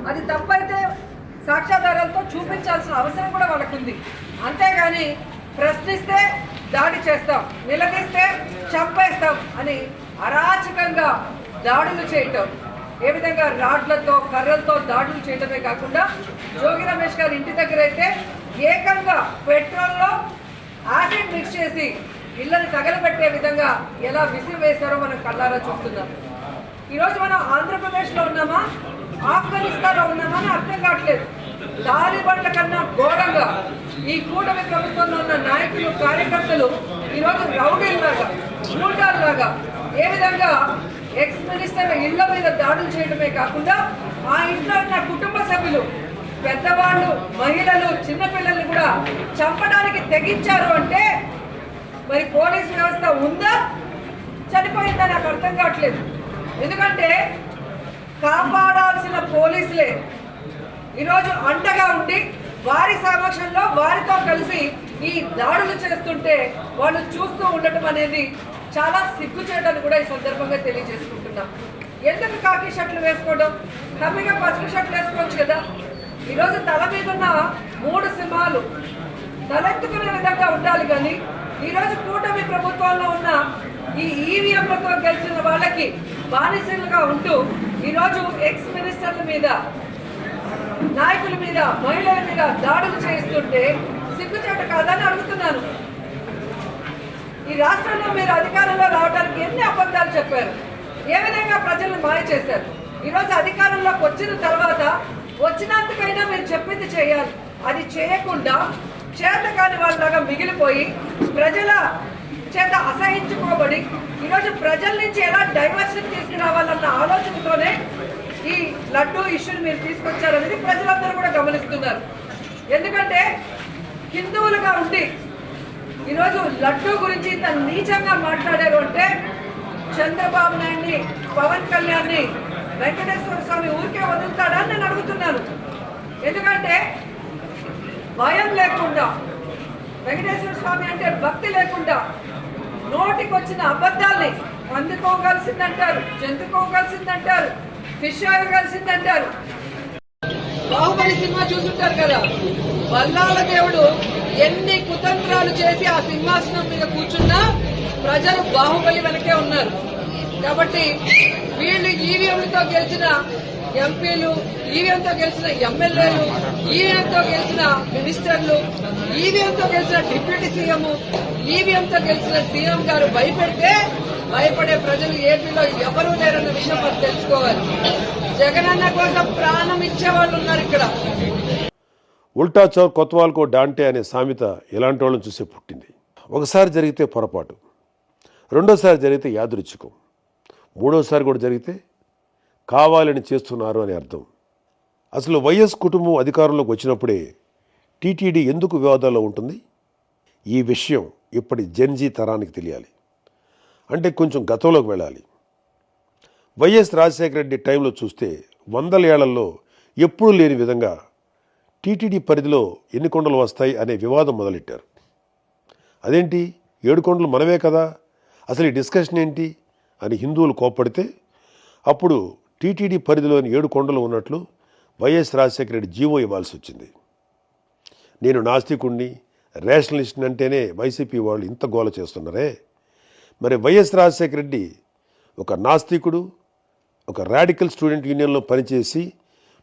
అది తప్పైతే సాక్ష్యాధారాలతో చూపించాల్సిన అవసరం కూడా వాళ్ళకు ఉంది. అంతేగాని ప్రశ్నిస్తే దాడి చేస్తాం, నిలదీస్తే చంపేస్తాం అని అరాచకంగా దాడులు చేయటం, ఏ విధంగా రాడ్లతో కర్రలతో దాడులు చేయడమే కాకుండా జోగి రమేష్ గారి ఇంటి దగ్గర అయితే ఏకంగా పెట్రోల్లో యాసిడ్ మిక్స్ చేసి ఇళ్ళని తగలబెట్టే విధంగా ఎలా విసిరివేశారో మనం కళ్ళారా చూస్తున్నాం. ఈరోజు మనం ఆంధ్రప్రదేశ్లో ఉన్నామా, ఆఫ్ఘనిస్తాన్లో ఉన్నామా అని అర్థం కావట్లేదు. తాలిబాన్ల కన్నా ఘోరంగా ఈ కూటమి ప్రభుత్వంలో ఉన్న నాయకులు, కార్యకర్తలు ఈరోజు రౌడీల్లాగా, గూండాల్లాగా ఏ విధంగా ఎక్స్ మినిస్టర్ ఇళ్ల మీద దాడులు చేయడమే కాకుండా ఆ ఇంట్లో ఉన్న కుటుంబ సభ్యులు, పెద్దవాళ్ళు, మహిళలు, చిన్నపిల్లల్ని కూడా చంపడానికి తెగించారు అంటే మరి పోలీసు వ్యవస్థ ఉందా, చనిపోయిందా నాకు అర్థం కావట్లేదు. ఎందుకంటే కాపాడాల్సిన పోలీసులే ఈరోజు అండగా ఉండి వారి సమక్షంలో వారితో కలిసి ఈ దాడులు చేస్తుంటే వాళ్ళు చూస్తూ ఉండటం అనేది చాలా సిగ్గుచేటని కూడా ఈ సందర్భంగా తెలియజేసుకుంటున్నాం. ఎందుకు కాకి షర్ట్లు వేసుకోవడం, హ్యాపీగా పసుపు షర్ట్లు వేసుకోవచ్చు కదా. ఈరోజు తల మీద ఉన్న 3 సింహాలు తలెత్తుకునే విధంగా ఉండాలి. కానీ ఈరోజు కూటమి ప్రభుత్వంలో ఉన్న ఈ ఈవీఎంలతో గెలిచిన వాళ్ళకి బానిసలుగా ఉంటూ ఈరోజు ఎక్స్ మినిస్టర్ల మీద, నాయకుల మీద, మహిళల మీద దాడులు చేస్తుంటే సిగ్గుచేట కాదని అడుగుతున్నాను. ఈ రాష్ట్రంలో మీరు అధికారంలో రావడానికి ఎన్ని అబద్ధాలు చెప్పారు, ఏ విధంగా ప్రజలను మాయ చేశారు. ఈరోజు అధికారంలోకి వచ్చిన తర్వాత వచ్చినందుకైనా మీరు చెప్పింది చేయాలి. అది చేయకుండా చేతకాని వాళ్ళలాగా మిగిలిపోయి ప్రజల చేత అసహించుకోబడి ఈరోజు ప్రజల నుంచి ఎలా డైవర్షన్ తీసుకురావాలన్న ఆలోచనతోనే ఈ లడ్డూ ఇష్యూని మీరు తీసుకొచ్చారనేది ప్రజలందరూ కూడా గమనిస్తున్నారు. ఎందుకంటే హిందువులుగా ఉండి ఈరోజు లడ్డూ గురించి ఇంత నీచంగా మాట్లాడారు అంటే చంద్రబాబు నాయుడిని, పవన్ కళ్యాణ్ని, వెంకటేశ్వర స్వామి ఊరికే వదులుతాడా అని నేను అడుగుతున్నాను. ఎందుకంటే భయం లేకుండా, వెంకటేశ్వర స్వామి అంటే భక్తి లేకుండా నోటికి వచ్చిన అబద్ధాల్ని అందుకోగలిసిందంటారు, జంతుకోగలిసిందంటారు, ఫిష్ ఆయిల్ కలిసిందంటారు. బాహుబలి సినిమా చూసుంటారు కదా, బల్లాల దేవుడు ఎన్ని కుతంత్రాలు చేసి ఆ సింహాసనం మీద కూర్చున్నా ప్రజలు బాహుబలి వెనకే ఉన్నారు. కాబట్టి వీళ్ళు ఈవీఎంలతో గెలిచిన ఎంపీలు, ఈవీఎంతో గెలిచిన ఎమ్మెల్యేలు, ఈవీఎంతో గెలిచిన మినిస్టర్లు, ఈవీఎంతో గెలిచిన డిప్యూటీ సీఎం, ఈవీఎంతో గెలిచిన సీఎం గారు భయపెడితే భయపడే ప్రజలు ఏపీలో ఎవరూ లేరన్న విషయం మనం తెలుసుకోవాలి. జగనన్న కోసం ప్రాణం ఇచ్చే వాళ్ళు ఉన్నారు ఇక్కడ. ఉల్టా చౌర్ కొత్వాల్కో డాంటే అనే సామెత ఇలాంటి వాళ్ళని చూసే పుట్టింది. ఒకసారి జరిగితే పొరపాటు, రెండోసారి జరిగితే యాదృచ్ఛికం, మూడోసారి కూడా జరిగితే కావాలని చేస్తున్నారు అని అర్థం. అసలు వైఎస్ కుటుంబం అధికారంలోకి వచ్చినప్పుడే టీటీడీ ఎందుకు వివాదాల్లో ఉంటుంది? ఈ విషయం ఇప్పటి జెన్జీ తరానికి తెలియాలి. అంటే కొంచెం గతంలోకి వెళ్ళాలి. వైఎస్ రాజశేఖర రెడ్డి టైంలో చూస్తే 100 ఏళ్లలో ఎప్పుడూ లేని విధంగా టీటీడీ పరిధిలో ఎన్ని కొండలు వస్తాయి అనే వివాదం మొదలెట్టారు. అదేంటి, 7 కొండలు మనమే కదా, అసలు ఈ డిస్కషన్ ఏంటి అని హిందువులు కోప్పడితే అప్పుడు టీటీడీ పరిధిలోని 7 కొండలు ఉన్నట్లు వైఎస్ రాజశేఖర రెడ్డి జీవో ఇవ్వాల్సి వచ్చింది. నేను నాస్తికుణ్ణి, రేషనలిస్ట్ని అంటేనే వైసీపీ వాళ్ళు ఇంత గోల చేస్తున్నారే. మరి వైఎస్ రాజశేఖర రెడ్డి ఒక నాస్తికుడు, ఒక రాడికల్ స్టూడెంట్ యూనియన్లో పనిచేసి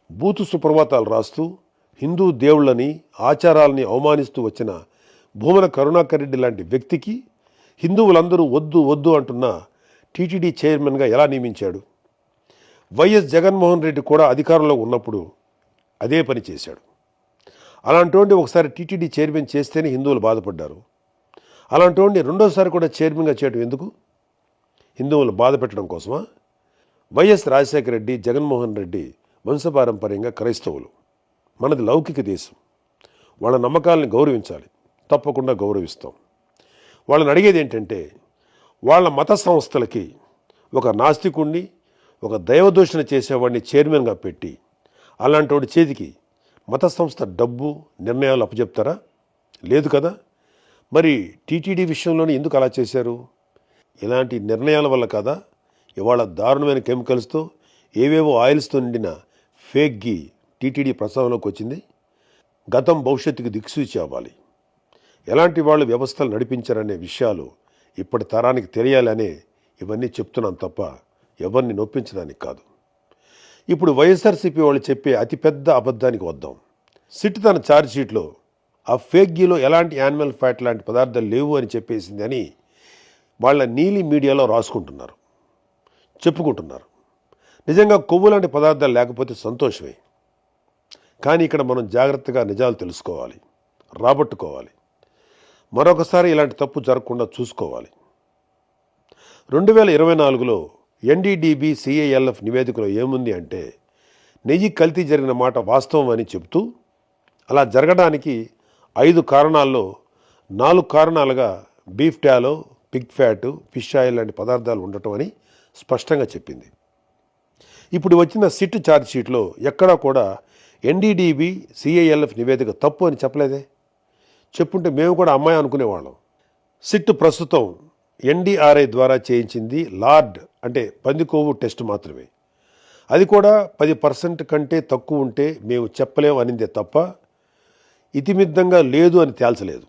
బూతు సుప్రభాతాలు రాస్తూ హిందూ దేవుళ్ళని, ఆచారాలని అవమానిస్తూ వచ్చిన భూమన కరుణాకర్ రెడ్డి లాంటి వ్యక్తికి హిందువులందరూ వద్దు వద్దు అంటున్న టీటీడీ చైర్మన్గా ఎలా నియమించాడు? వైఎస్ జగన్మోహన్ రెడ్డి కూడా అధికారంలో ఉన్నప్పుడు అదే పని చేశాడు. అలాంటి ఒకసారి టీటీడీ చైర్మన్ చేస్తేనే హిందువులు బాధపడ్డారు. అలాంటి రెండోసారి కూడా చైర్మన్గా చేయడం ఎందుకు? హిందువులు బాధ పెట్టడం కోసమా? వైఎస్ రాజశేఖర రెడ్డి, జగన్మోహన్ రెడ్డి వంశపారంపర్యంగా క్రైస్తవులు. మనది లౌకిక దేశం. వాళ్ళ నమ్మకాలని గౌరవించాలి, తప్పకుండా గౌరవిస్తాం. వాళ్ళని అడిగేది ఏంటంటే, వాళ్ళ మత సంస్థలకి ఒక నాస్తికుణ్ణి, ఒక దైవదూషణ చేసేవాడిని చైర్మన్గా పెట్టి అలాంటి వాడి చేతికి మత సంస్థ డబ్బు, నిర్ణయాలు అప్పచెప్తారా? లేదు కదా. మరి టీటీడీ విషయంలోనే ఎందుకు అలా చేశారు? ఇలాంటి నిర్ణయాల వల్ల కదా ఇవాళ దారుణమైన కెమికల్స్తో, ఏవేవో ఆయిల్స్తో నిండిన ఫేక్ ఘీ టీటీడీ ప్రస్తావనలోకి వచ్చింది. గతం భవిష్యత్తుకు దిక్సూచి అవ్వాలి. ఎలాంటి వాళ్ళు వ్యవస్థలు నడిపించారనే విషయాలు ఇప్పటి తరానికి తెలియాలనే ఇవన్నీ చెప్తున్నాను తప్ప ఎవరిని నొప్పించడానికి కాదు. ఇప్పుడు వైఎస్ఆర్సీపీ వాళ్ళు చెప్పే అతిపెద్ద అబద్ధానికి వద్దాం. సిట్ తన ఛార్జ్షీట్లో ఆ ఫేక్ ఘీలో ఎలాంటి యానిమల్ ఫ్యాట్ లాంటి పదార్థాలు లేవు అని చెప్పేసింది అని వాళ్ళ నీలి మీడియాలో రాసుకుంటున్నారు, చెప్పుకుంటున్నారు. నిజంగా కొవ్వు లాంటి పదార్థాలు లేకపోతే సంతోషమే. కానీ ఇక్కడ మనం జాగ్రత్తగా నిజాలు తెలుసుకోవాలి, రాబట్టుకోవాలి. మరొకసారి ఇలాంటి తప్పు జరగకుండా చూసుకోవాలి. 2024లో ఎన్డీడీబీ సిఐఎల్ఎఫ్ నివేదికలో ఏముంది అంటే నెయ్యి కల్తీ జరిగిన మాట వాస్తవం అని చెబుతూ అలా జరగడానికి 5 కారణాల్లో 4 కారణాలుగా beef tallow, pig fat, fish oil లాంటి పదార్థాలు ఉండటం అని స్పష్టంగా చెప్పింది. ఇప్పుడు వచ్చిన సిట్ ఛార్జ్షీట్లో ఎక్కడా కూడా ఎన్డీడీబీ సిఐఎల్ఎఫ్ నివేదిక తప్పు అని చెప్పలేదే. చెప్పుంటే మేము కూడా అమ్మాయి అనుకునేవాళ్ళం. సిట్ ప్రస్తుతం ఎన్డీఆర్ఐ ద్వారా చేయించింది లార్డ్ అంటే పందికొవ్వు టెస్ట్ మాత్రమే. అది కూడా 10% కంటే తక్కువ ఉంటే మేము చెప్పలేము అనిందే తప్ప ఇతిమిద్దంగా లేదు అని తేల్చలేదు.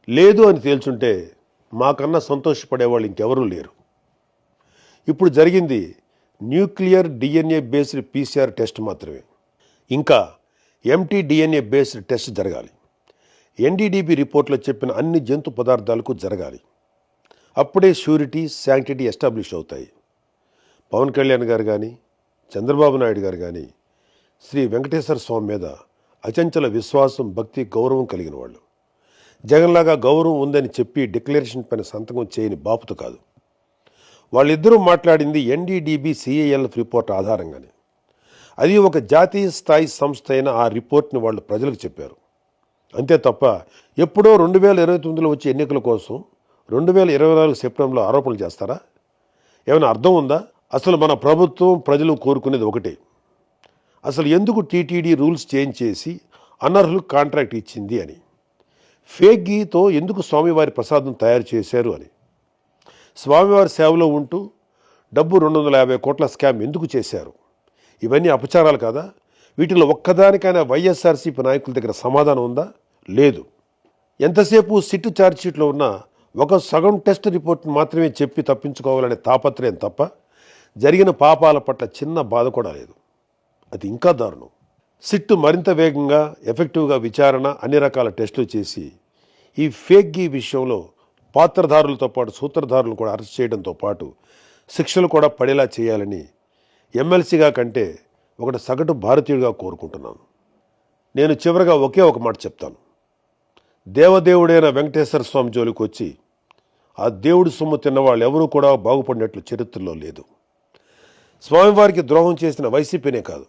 లేదు అని తేల్చుంటే మాకన్నా సంతోషపడేవాళ్ళు ఇంకెవరూ లేరు. ఇప్పుడు జరిగింది nuclear DNA based PCR test మాత్రమే. ఇంకా ఎంటీ డిఎన్ఏ బేస్డ్ టెస్ట్ జరగాలి. ఎన్డీడీబీ రిపోర్ట్లో చెప్పిన అన్ని జంతు పదార్థాలకు జరగాలి. అప్పుడే ష్యూరిటీ, శాంక్టిటీ ఎస్టాబ్లిష్ అవుతాయి. పవన్ కళ్యాణ్ గారు కానీ, చంద్రబాబు నాయుడు గారు కానీ శ్రీ వెంకటేశ్వర స్వామి మీద అచంచల విశ్వాసం, భక్తి, గౌరవం కలిగిన వాళ్ళు. జగన్లాగా గౌరవం ఉందని చెప్పి డిక్లరేషన్ పైన సంతకం చేయని బాపుత కాదు. వాళ్ళిద్దరూ మాట్లాడింది ఎన్డీడీబీ సిఐఎల్ఎఫ్ రిపోర్ట్ ఆధారంగానే. అది ఒక జాతీయ స్థాయి సంస్థ అయిన ఆ రిపోర్ట్ని వాళ్ళు ప్రజలకు చెప్పారు. అంతే తప్ప ఎప్పుడో 2029లో వచ్చే ఎన్నికల కోసం 2024 సెప్టెంబర్లో ఆరోపణలు చేస్తారా? ఏమైనా అర్థం ఉందా? అసలు మన ప్రభుత్వం, ప్రజలు కోరుకునేది ఒకటే. అసలు ఎందుకు టీటీడీ రూల్స్ చేంజ్ చేసి అనర్హులకు కాంట్రాక్ట్ ఇచ్చింది అని, ఫేక్ ఘీతో ఎందుకు స్వామివారి ప్రసాదం తయారు చేశారు అని, స్వామివారి సేవలో ఉంటూ డబ్బు 250 కోట్ల స్కామ్ ఎందుకు చేశారు? ఇవన్నీ అపచారాలు కాదా? వీటిలో ఒక్కదానికైనా వైఎస్ఆర్సీపీ నాయకుల దగ్గర సమాధానం ఉందా? లేదు. ఎంతసేపు సిట్ ఛార్జ్షీట్లో ఉన్న ఒక సగం టెస్ట్ రిపోర్ట్ మాత్రమే చెప్పి తప్పించుకోవాలనే తాపత్రయం తప్ప జరిగిన పాపాల పట్ల చిన్న బాధ కూడా లేదు. అది ఇంకా దారుణం. సిట్ మరింత వేగంగా, ఎఫెక్టివ్గా విచారణ, అన్ని రకాల టెస్టులు చేసి ఈ ఫేక్ ఘీ విషయంలో పాత్రధారులతో పాటు సూత్రధారులను కూడా అరెస్ట్ చేయడంతో పాటు శిక్షలు కూడా పడేలా చేయాలని ఎమ్మెల్సీగా కంటే ఒకటి సగటు భారతీయుడిగా కోరుకుంటున్నాను. నేను చివరిగా ఒకే ఒక మాట చెప్తాను. దేవదేవుడైన వెంకటేశ్వర స్వామి జోలికి వచ్చి ఆ దేవుడి సొమ్ము తిన్న వాళ్ళు ఎవరూ కూడా బాగుపడినట్లు చరిత్రలో లేదు. స్వామివారికి ద్రోహం చేసిన వైసీపీనే కాదు,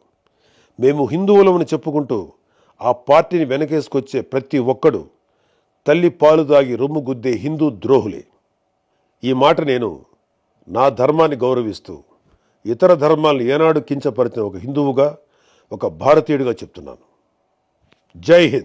మేము హిందువులమని చెప్పుకుంటూ ఆ పార్టీని వెనకేసుకొచ్చే ప్రతి ఒక్కడు తల్లి పాలు దాగి రొమ్ము గుద్దే హిందూ ద్రోహులే. ఈ మాట నేను నా ధర్మాన్ని గౌరవిస్తూ ఇతర ధర్మాలను ఏనాడు కించపరిచిన ఒక హిందువుగా, ఒక భారతీయుడిగా చెప్తున్నాను. జై హింద్.